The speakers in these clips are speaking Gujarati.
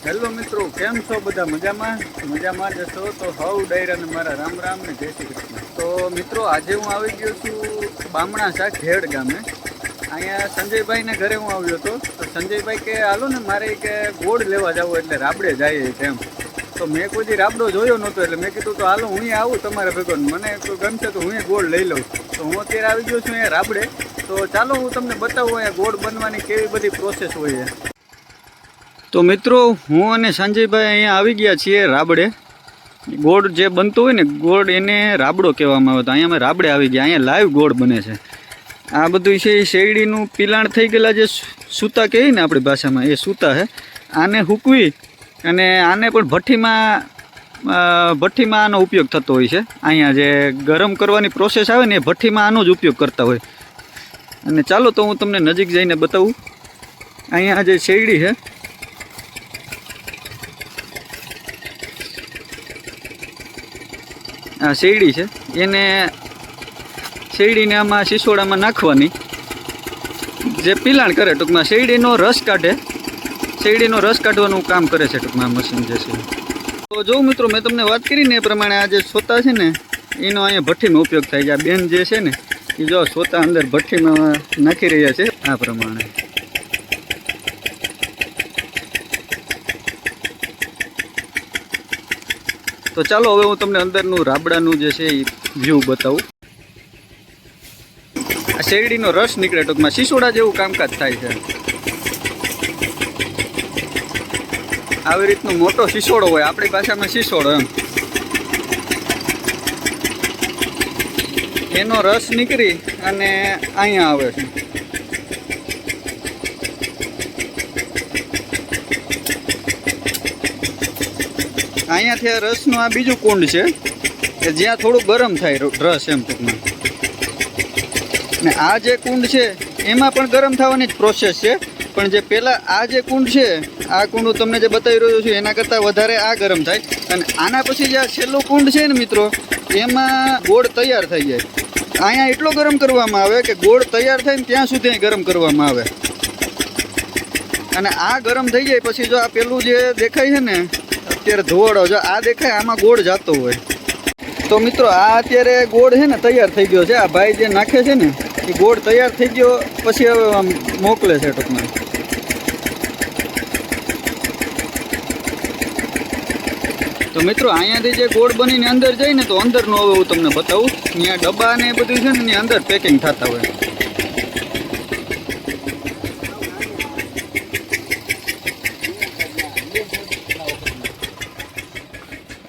હેલો મિત્રો, કેમ છો બધા? મજામાં જશો તો હવ ડાયરાને મારા રામ રામ ને જય શ્રી કૃષ્ણ. તો મિત્રો, આજે હું આવી ગયો છું બામણાસા ઘેડ ગામે. અહીંયા સંજયભાઈને ઘરે હું આવ્યો હતો. તો સંજયભાઈ કે હાલો ને મારે કે ગોળ લેવા જવું એટલે રાબડે જાય છે એમ. તો મેં કોઈ દી રાબડો જોયો નહોતો એટલે મેં કીધું તો હાલો હું આવું તમારા ભેગો, મને ગમશે તો હું ગોળ લઈ લઉં. તો હું અત્યારે આવી ગયો છું અહીંયા રાબડે. તો ચાલો હું તમને બતાવું અહીંયા ગોળ બનવાની કેવી બધી પ્રોસેસ હોય છે. તો મિત્રો, હું અને સંજયભાઈ અહીંયા આવી ગયા છીએ રાબડે. ગોળ જે બનતો હોય ને ગોળ એને રાબડો કહેવામાં આવે. તો અહીંયા અમે રાબડે આવી ગયા. અહીંયા લાઈવ ગોળ બને છે. આ બધું છે એ શેરડીનું પિલાણ થઈ ગયેલા જે સૂતા કહીએ ને આપણી ભાષામાં, એ સૂતા છે. આને હૂકવી અને આને પણ ભઠ્ઠીમાં આનો ઉપયોગ થતો હોય છે. અહીંયા જે ગરમ કરવાની પ્રોસેસ આવે ને એ ભઠ્ઠીમાં આનો જ ઉપયોગ કરતા હોય. અને ચાલો તો હું તમને નજીક જઈને બતાવું. અહીંયા જે શેરડી છે, આ શેરડી છે, એને શેરડીને આમાં શીશોડામાં નાખવાની, જે પિલાણ કરે ટૂંકમાં શેરડીનો રસ કાઢે. શેરડીનો રસ કાઢવાનું કામ કરે છે ટૂંકમાં મશીન જે છે. તો જો મિત્રો, મેં તમને વાત કરીને એ પ્રમાણે આ જે સોતા છે ને એનો અહીંયા ભઠ્ઠીમાં ઉપયોગ થાય છે. આ બેન જે છે ને એ જો સોતા અંદર ભઠ્ઠીમાં નાખી રહ્યા છે આ પ્રમાણે. તો ચાલો હવે હું તમને અંદરનું રાબડાનું જે છે એ વ્યૂ બતાવું. આ શેરડીનો રસ નીકળે ટૂંકમાં શીશોડા જેવું કામકાજ થાય છે. આવી રીતનો મોટો શીશોડો હોય, આપણી ભાષામાં શીશોડો એમ. એનો રસ નીકળી અને અહીંયા આવે છે. અહીંયાથી આ રસનું આ બીજું કુંડ છે કે જ્યાં થોડું ગરમ થાય રસ એમ ટૂંકમાં. ને આ જે કુંડ છે એમાં પણ ગરમ થવાની જ પ્રોસેસ છે, પણ જે પહેલાં આ જે કુંડ છે, આ કુંડ હું તમને જે બતાવી રહ્યો છું એના કરતાં વધારે આ ગરમ થાય. અને આના પછી જે આ છેલ્લું કુંડ છે ને મિત્રો, એમાં ગોળ તૈયાર થઈ જાય. અહીંયા એટલો ગરમ કરવામાં આવે કે ગોળ તૈયાર થાય ને ત્યાં સુધી અહીં ગરમ કરવામાં આવે. અને આ ગરમ થઈ જાય પછી જો આ પેલું જે દેખાય છે ને અત્યારે ધોવાડો, જો આ દેખાય આમાં ગોળ જાતો હોય. તો મિત્રો, આ અત્યારે ગોળ છે ને તૈયાર થઈ ગયો છે. આ ભાઈ જે નાખે છે ને એ ગોળ તૈયાર થઈ ગયો પછી હવે આમ મોકલે છે ટૂંકમાં. તો મિત્રો, અહીંયાથી જે ગોળ બનીને અંદર જાય ને તો અંદરનું હવે હું તમને બતાવું. અહીંયા ડબ્બા ને બધું છે ને એની અંદર પેકિંગ થતા હોય.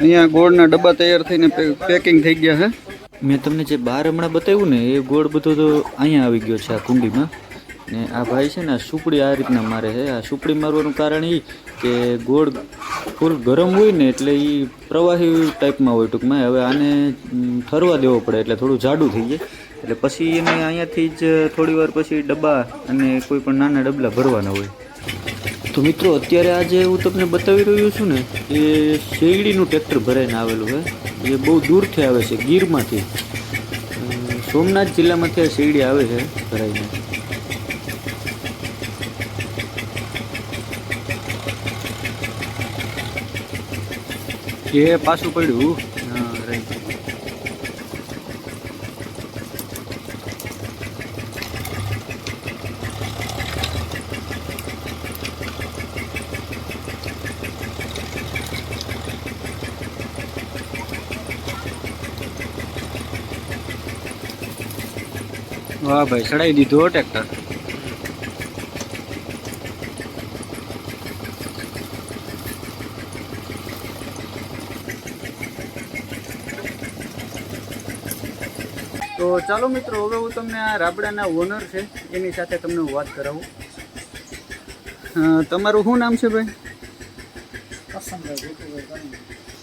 અહીંયા ગોળના ડબ્બા તૈયાર થઈને પેકિંગ થઈ ગયા છે. મેં તમને જે બહાર હમણાં બતાવ્યું ને એ ગોળ બધો તો અહીંયા આવી ગયો છે આ કુંડીમાં. ને આ ભાઈ છે ને આ સુપડી આ રીતના મારે છે. આ સુપડી મારવાનું કારણ એ કે ગોળ ફૂલ ગરમ હોય ને એટલે એ પ્રવાહી ટાઈપમાં હોય ટૂંકમાં. હવે આને ઠરવા દેવો પડે એટલે થોડું જાડું થઈ જાય. એટલે પછી એને અહીંયાથી જ થોડી વાર પછી ડબ્બા અને કોઈ પણ નાના ડબલા ભરવાના હોય. તો મિત્રો, અત્યારે આ જે હું તમને બતાવી રહ્યો છું ને એ શેરડીનું ટ્રેક્ટર ભરાઈને આવેલું છે. એ બહુ દૂરથી આવે છે, ગીરમાંથી, સોમનાથ જિલ્લામાંથી આ શેરડી આવે છે ભરાઈને. એ પાછું પડ્યું. હા, રાઈટ. વાહ ભાઈ, ચડાવી દીધું હો ટ્રેક્ટર. તો ચાલો મિત્રો, હવે હું તમને આ રાબડાના ઓનર છે એની સાથે તમને હું વાત કરાવું. તમારું શું નામ છે ભાઈ?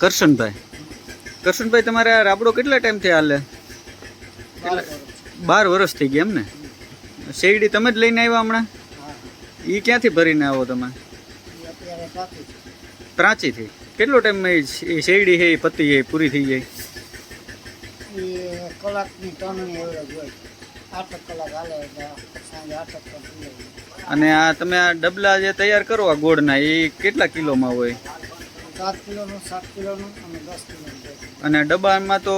કરશનભાઈ. કરશનભાઈ, તમારે આ રાબડો કેટલા ટાઈમથી હાલે? 12 વર્ષ થઈ ગયા એમ ને? શેરડી તમે જ લઈને આવ્યા હમણાં? એ ક્યાંથી ભરીને આવો તમે? પ્રાંચીથી. કેટલો ટાઈમ એ શેરડી છે એ પતી જાય, પૂરી થઈ જાય? કલાકની ટર્નની એવરેજ હોય. 8 કલાક હાલે એટલે સાંજે 8 કલાક. અને આ તમે આ ડબલા જે તૈયાર કરો આ ગોળના એ કેટલા કિલોમાં હોય? 7 કિલોનું, 7 કિલોનું અને 10 કિલોનું. અને ડબ્બામાં તો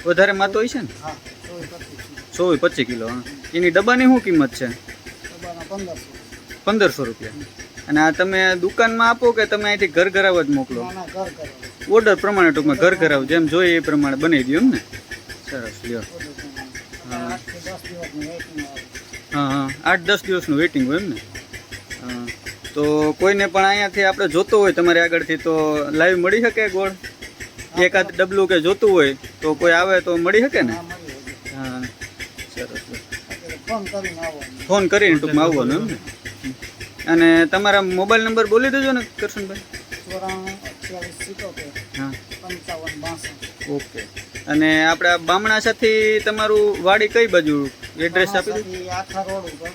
વધારે માતો હોય છે ને? હા, 24-25. 24-25 કિલો. હા, એની ડબ્બાની શું કિંમત છે? ડબ્બાના 1500. 1500 રૂપિયા. અને આ તમે દુકાનમાં આપો કે તમે અહીંથી ઘર ઘરાવ જ મોકલો? નાના ઘર કરો. ઓર્ડર પ્રમાણે ટૂંકમાં ઘર ઘરાવ જેમ જોઈએ એ પ્રમાણે બનાવી દો એમ ને? સરસ, લ્યો. હા 8-10 દિવસનું વેઇટિંગ હોય એમ ને? હા, તો કોઈને પણ અહીંયાથી આપણે જોતો હોય તમારી આગળથી તો લાઈવ મળી શકે ગોળ? એકાદ ડબલું કે જોતું હોય તો કોઈ આવે તો મળી શકે ને? હા, સરસ. ફોન કરીને ટૂંકમાં આવવાનું એમ ને? અને તમારા મોબાઈલ નંબર બોલી દેજો ને કરશનભાઈ. 94-28-77. હા, 55-62. ઓકે. અને આપણા બામણા સાથે તમારું વાડી કઈ બાજુ? એડ્રેસ આપી દો. આખા રોડ ઉપર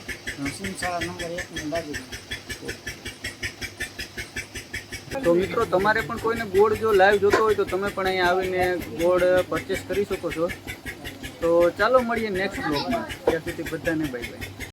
સિમસાળા નંબર 1 ની બાજુ. તો મિત્રો તમારે પણ કોઈને ગોળ જો લાઈવ જોતો હોય તો તમે પણ અહીંયા આવીને ગોળ પરચેસ કરી શકો છો. તો ચાલો મળીએ નેક્સ્ટ બ્લોગમાં. ત્યાં સુધી બધાને બાય બાય.